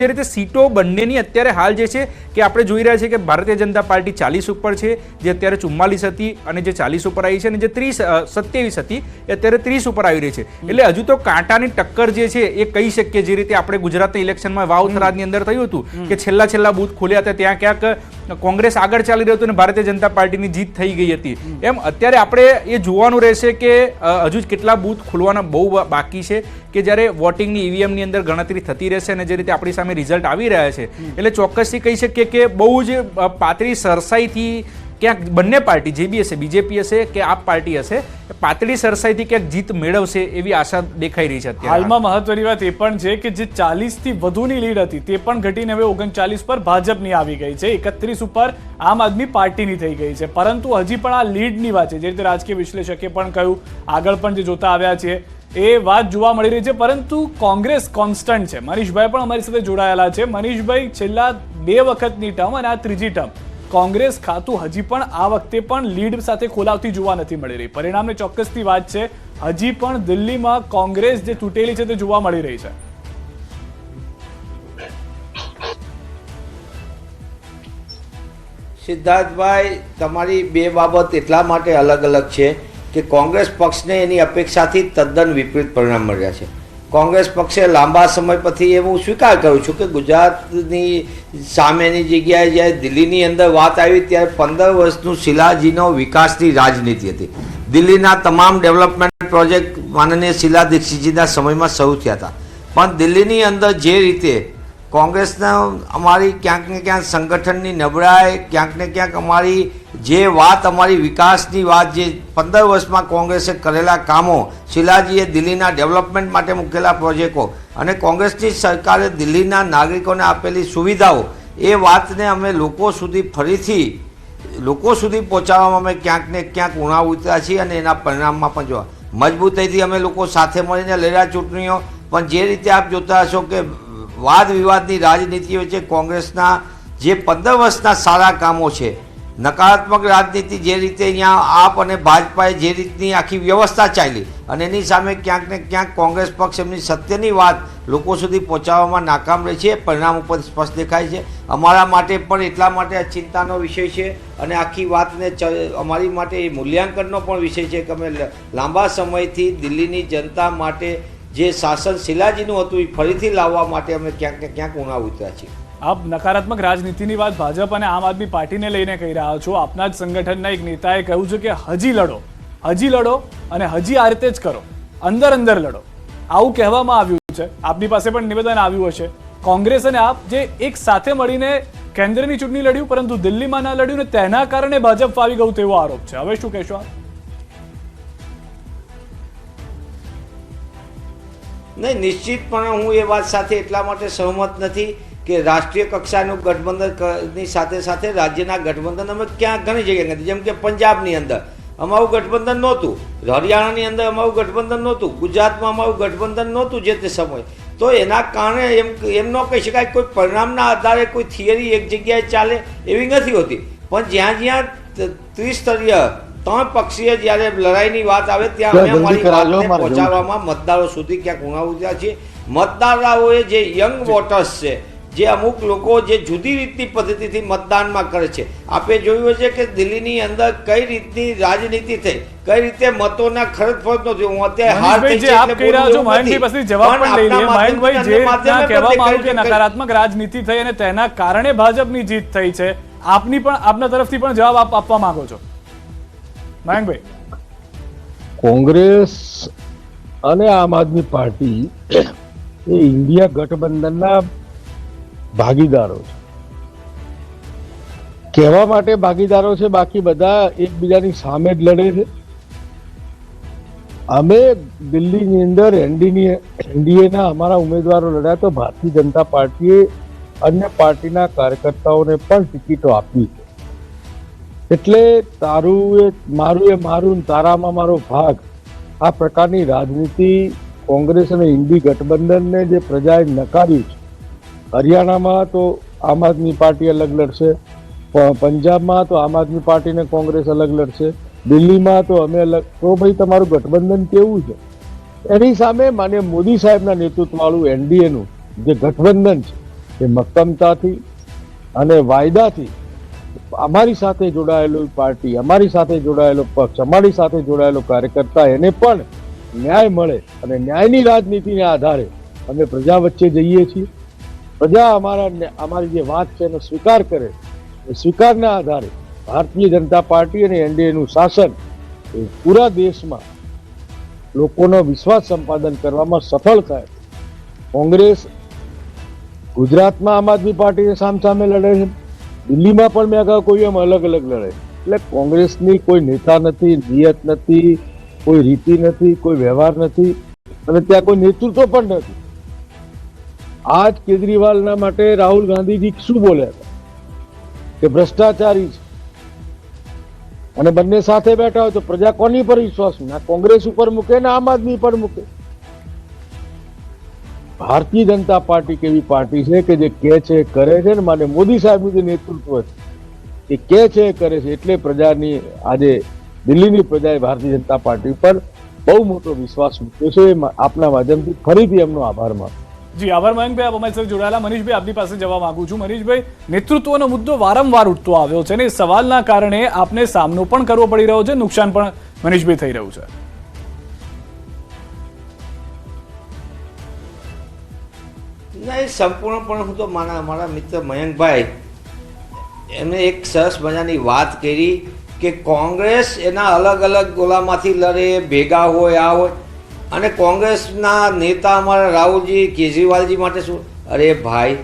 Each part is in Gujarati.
જે રીતે સીટો બંનેની અત્યારે હાલ જે છે કે આપણે જોઈ રહ્યા છીએ કે ભારતીય જનતા પાર્ટી 40 ઉપર છે, જે અત્યારે 44 હતી અને જે 40 ઉપર આવી છે, અને જે 27 હતી એ અત્યારે 30 ઉપર આવી રહી છે. એટલે હજુ તો કાંટાની ટક્કર જે છે એ કહી શકીએ, જે રીતે આપણે ગુજરાતના ઇલેક્શનમાં વાવ-થરાદની અંદર થયું હતું કે છેલ્લા બૂથ ખોલ્યા હતા, ત્યાં ક્યાંક કોંગ્રેસ આગળ ચાલી રહ્યું હતું અને ભારતીય જનતા પાર્ટીની જીત થઈ ગઈ હતી. એમ અત્યારે આપણે એ જોવાનું રહેશે કે હજુ કેટલા બૂથ ખોલવાના બહુ બાકી છે, કે જ્યારે વોટિંગની ઈવીએમની અંદર ગણતરી થતી રહેશે અને જે રીતે આપણી સામે રિઝલ્ટ આવી રહ્યા છે, એટલે ચોક્કસથી કહી શકીએ કે બહુ જ પાતળી સરસાઈથી ક્યાંક બંને પાર્ટી જે બી હશે, બીજેપી હશે કે આપ પાર્ટી હશે, પાતળી સરસાઈથી ક્યાંક જીત મેળવશે એવી આશા દેખાઈ રહી છે. હાલમાં મહત્વની વાત એ પણ છે કે જે 40 થી વધુની લીડ હતી તે પણ ઘટીને હવે 39 પર ભાજપની આવી ગઈ છે, 31 ઉપર આમ આદમી પાર્ટીની થઈ ગઈ છે. પરંતુ હજી પણ આ લીડની વાત છે, જે રીતે રાજકીય વિશ્લેષકે પણ કહ્યું, આગળ પણ જે જોતા આવ્યા છે એ વાત જોવા મળી રહી છે. પરંતુ કોંગ્રેસ કોન્સ્ટન્ટ છે. મનીષભાઈ પણ અમારી સાથે જોડાયેલા છે. મનીષભાઈ, છેલ્લા 2 વખતની ટર્મ અને આ ત્રીજી ટર્મ કોંગ્રેસ ખાતું હજી પણ આ વખતે પણ લીડ સાથે ખોલાવતી જોવા નથી મળી રહી. પરિણામની ચોક્કસથી વાત છે, હજી પણ દિલ્હીમાં કોંગ્રેસ જે તૂટેલી છે તે જોવા મળી રહી છે. સિદ્ધાર્થભાઈ, તમારી બે બાબત એટલા માટે અલગ અલગ છે કે કોંગ્રેસ પક્ષને એની અપેક્ષાથી તદ્દન વિપરીત પરિણામ મળ્યા છે. કોંગ્રેસ પક્ષે લાંબા સમય પછી એવું સ્વીકાર કર્યું છું કે ગુજરાતની સામેની જગ્યાએ જ્યારે દિલ્હીની અંદર વાત આવી ત્યારે 15 વર્ષનું શિલાજીનો વિકાસની રાજનીતિ હતી. દિલ્હીના તમામ ડેવલપમેન્ટ પ્રોજેક્ટ માનનીય શીલા દીક્ષિતજીના સમયમાં શરૂ થયા હતા. પણ દિલ્હીની અંદર જે રીતે કોંગ્રેસના અમારી ક્યાંક ને ક્યાંક સંગઠનની નબળાઈ, ક્યાંક ને ક્યાંક અમારી જે વાત, અમારી વિકાસની વાત, જે 15 વર્ષમાં કોંગ્રેસે કરેલા કામો, શિલાજીએ દિલ્હીના ડેવલપમેન્ટ માટે મૂકેલા પ્રોજેક્ટો અને કોંગ્રેસની સરકારે દિલ્હીના નાગરિકોને આપેલી સુવિધાઓ, એ વાતને અમે લોકો સુધી પહોંચાડવામાં અમે ક્યાંક ને ક્યાંક ઉણા ઉતર્યા છીએ અને એના પરિણામમાં પણ જોવા મજબૂતાઈથી અમે લોકો સાથે મળીને લડ્યા ચૂંટણીઓ. પણ જે રીતે આપ જોતા હશો કે વાદ વિવાદની રાજનીતિઓ છે, કોંગ્રેસના જે 15 વર્ષના સારા કામો છે, નકારાત્મક રાજનીતિ જે રીતે અહીંયા આપ અને ભાજપાએ જે રીતની આખી વ્યવસ્થા ચાલી અને એની સામે ક્યાંક ને ક્યાંક કોંગ્રેસ પક્ષ એમની સત્યની વાત લોકો સુધી પહોંચાડવામાં નાકામ રહે છે. પરિણામ ઉપર સ્પષ્ટ દેખાય છે. અમારા માટે પણ એટલા માટે આ ચિંતાનો વિષય છે અને આખી વાતને અમારી માટે એ મૂલ્યાંકનનો પણ વિષય છે કે અમે લાંબા સમયથી દિલ્હીની જનતા માટે જે શાસન શિલાજીનું હતું એ ફરીથી લાવવા માટે અમે ક્યાંક ને ક્યાંક ઉણા ઉતર્યા છીએ. આપ નકારાત્મક રાજનીતિની વાત ભાજપ અને આમ આદમી પાર્ટીને લઈને કહી રહ્યા છો. આપના જ સંગઠનના એક નેતાએ કહ્યું છે કે હજી લડો અને હજી આ રીતે જ કરો, અંદર લડો, આવું કહેવામાં આવ્યું છે. આપની પાસે પણ નિવેદન આવ્યું હશે. કોંગ્રેસ અને આપ જે એક સાથે મળીને કેન્દ્રની ચૂંટણી લડ્યું પરંતુ દિલ્હીમાં ના લડ્યું ને તેના કારણે ભાજપ ફાવી ગયું તેવો આરોપ છે. હવે શું કહેશો આપ? નહીં, નિશ્ચિતપણે હું એ વાત સાથે એટલા માટે સહમત નથી કે રાષ્ટ્રીય કક્ષાનું ગઠબંધનની સાથે રાજ્યના ગઠબંધન અમે ક્યાં ઘણી જગ્યાએ નથી. જેમ કે પંજાબની અંદર અમારું ગઠબંધન નહોતું, હરિયાણાની અંદર અમારું ગઠબંધન નહોતું, ગુજરાતમાં અમારું ગઠબંધન નહોતું જે તે સમયે. તો એના કારણે એમ ન કહી શકાય કોઈ પરિણામના આધારે કોઈ થિયરી એક જગ્યાએ ચાલે એવી નથી હોતી. પણ જ્યાં ત્રિસ્તરીય 3 પક્ષીય જ્યારે લડાઈની વાત આવે ત્યાં અમે અમારી વાતને પહોંચાડવામાં મતદારો સુધી ક્યાંક ઉણા ઉતર્યા છીએ. મતદારોએ જે યંગ વોટર્સ છે, જે અમુક લોકો જે જુદી રીતની પદ્ધતિથી મતદાનમાં કરે છે, આપે જોયું છે કે દિલ્હીની અંદર કઈ રીતની રાજનીતિ થઈ, કઈ રીતે મતોના ખરજ નહોતી. હું અત્યારે હાર થઈ છે આપ કહી રહ્યા છો મયંકભાઈ, પછી જવાબ પણ લઈ લઈએ. મયંકભાઈ, જે રીતના કહેવામાં આવ્યું કે નકારાત્મક રાજનીતિ થઈ અને તેના કારણે ભાજપની જીત થઈ છે, આપના તરફથી પણ જવાબ આપવા માંગો છો મયંકભાઈ? કોંગ્રેસ અને આમ આદમી પાર્ટી એ ઇન્ડિયા ગઠબંધનના ભાગીદારો છે. કહેવા માટે ભાગીદારો છે, બાકી બધા એકબીજાની સામે જ લડે છે. અમે દિલ્હીની અંદર એનડીએના અમારા ઉમેદવારો લડ્યા તો ભારતીય જનતા પાર્ટીએ અન્ય પાર્ટીના કાર્યકર્તાઓને પણ ટિકિટો આપી છે. એટલે મારું તારામાં મારો ભાગ, આ પ્રકારની રાજનીતિ કોંગ્રેસ અને ઇન્ડી ગઠબંધનને જે પ્રજાએ નકાર્યું છે. હરિયાણામાં તો આમ આદમી પાર્ટી અલગ લડશે, પંજાબમાં તો આમ આદમી પાર્ટીને કોંગ્રેસ અલગ લડશે, દિલ્હીમાં તો અમે અલગ. તો ભાઈ તમારું ગઠબંધન કેવું છે? એની સામે માનીય મોદી સાહેબના નેતૃત્વવાળું એનડીએનું જે ગઠબંધન છે એ મક્કમતાથી અને વાયદાથી અમારી સાથે જોડાયેલી પાર્ટી, અમારી સાથે જોડાયેલો પક્ષ, અમારી સાથે જોડાયેલો કાર્યકર્તા એને પણ ન્યાય મળે અને ન્યાયની રાજનીતિને આધારે અમે પ્રજા વચ્ચે જઈએ છીએ. પ્રજા અમારી જે વાત છે એનો સ્વીકાર કરે, એ સ્વીકારના આધારે ભારતીય જનતા પાર્ટી અને એનડીએનું શાસન એ પૂરા દેશમાં લોકોનો વિશ્વાસ સંપાદન કરવામાં સફળ થાય. કોંગ્રેસ ગુજરાતમાં આમ આદમી પાર્ટીને સામસામે લડે છે, દિલ્હીમાં પણ મેં કહ્યું કોઈ એમ અલગ અલગ લડે. એટલે કોંગ્રેસની કોઈ નેતા નથી, નિયત નથી, કોઈ રીતિ નથી, કોઈ વ્યવહાર નથી અને ત્યાં કોઈ નેતૃત્વ પણ નથી. આજ કેજરીવાલના માટે રાહુલ ગાંધીજી શું બોલ્યા હતા કે ભ્રષ્ટાચારી છે, અને બંને સાથે બેઠા હોય તો પ્રજા કોની પર વિશ્વાસ, ના કોંગ્રેસ ઉપર મૂકે ને આમ આદમી પર મૂકે. ભારતીય જનતા પાર્ટી કેવી પાર્ટી છે કે જે કહે છે કરે છે ને, માને મોદી સાહેબનું જે નેતૃત્વ છે એ કહે છે કરે છે, એટલે પ્રજાની આજે દિલ્હીની પ્રજાએ ભારતીય જનતા પાર્ટી પર બહુ મોટો વિશ્વાસ મૂક્યો છે. આપના માધ્યમથી ફરીથી એમનો આભાર માનું. જી આભાર મયંકભાઈ, આપ અમારી સાથે જોડાયેલા. મનીષભાઈ, આપની પાસે જવા માંગુ છું. મનીષભાઈ, નેતૃત્વનો મુદ્દો વારંવાર ઉઠતો આવ્યો છે અને એ સવાલના કારણે આપને સામનો પણ કરવો પડી રહ્યો છે, નુકસાન પણ મનીષભાઈ થઈ રહ્યું છે. નહીં, સંપૂર્ણપણે હું તો મારા મિત્ર મયંકભાઈ એમને એક સરસ મજાની વાત કરી કે કોંગ્રેસ એના અલગ અલગ ગોલામાંથી લડે, ભેગા હોય, આ હોય, અને કોંગ્રેસના નેતા અમારા રાહુલજી કેજરીવાલજી માટે શું? અરે ભાઈ,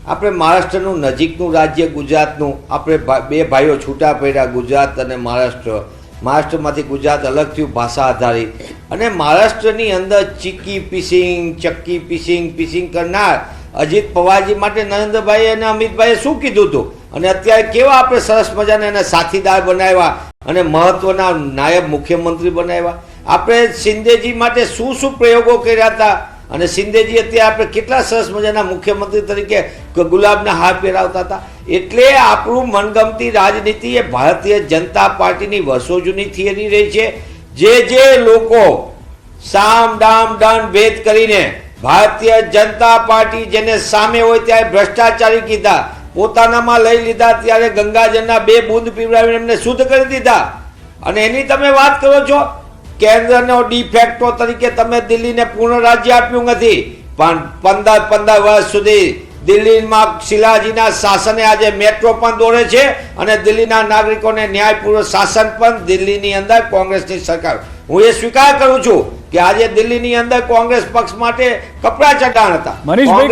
આપણે મહારાષ્ટ્રનું નજીકનું રાજ્ય ગુજરાતનું, આપણે બે ભાઈઓ છૂટા પડ્યા, ગુજરાત અને મહારાષ્ટ્ર. મહારાષ્ટ્રમાંથી ગુજરાત અલગ થયું ભાષા આધારિત, અને મહારાષ્ટ્રની અંદર ચીકી પિસિંગ કરનાર અજીત પવારજી માટે નરેન્દ્રભાઈ અને અમિતભાઈએ શું કીધું હતું, અને અત્યારે કેવા આપણે સરસ મજાના એને સાથીદાર બનાવ્યા અને મહત્વના નાયબ મુખ્યમંત્રી બનાવ્યા. આપણે શિંદેજી માટે શું શું પ્રયોગો કર્યા હતા, અને શિંદેજી અત્યારે આપણે કેટલા સરસ મજાના મુખ્યમંત્રી તરીકે ગુલાબના હાર પહેરાવતા હતા. એટલે આપણું મનગમતી રાજનીતિ એ ભારતીય જનતા પાર્ટીની વર્ષો જૂની થિયરી રહી છે. જે લોકો સામ દામ દંડ ભેદ કરીને ભારતીય જનતા પાર્ટી જેને સામે હોય ત્યારે ભ્રષ્ટાચારી કીધા, પોતાનામાં લઈ લીધા, ત્યારે ગંગાજળના 2 બૂંદ પીવડાવીને એમને શુદ્ધ કરી દીધા. અને એની તમે વાત કરો છો, કેન્દ્રનો ડિફેક્ટો તરીકે તમે દિલ્હીને પૂર્ણ રાજ્ય આપ્યું નથી, પણ 15 વર્ષ સુધી દિલ્હીમાં શિલાજીના શાસને આજે મેટ્રો પણ દોરે છે, અને દિલ્હીના નાગરિકોને ન્યાયપૂર્વક શાસન પણ દિલ્હીની અંદર કોંગ્રેસની સરકાર. હું એ સ્વીકાર કરું છું કે આજે દિલ્હીની અંદર કોંગ્રેસ પક્ષ માટે કપડા ચટાણ હતા. મનીષભાઈ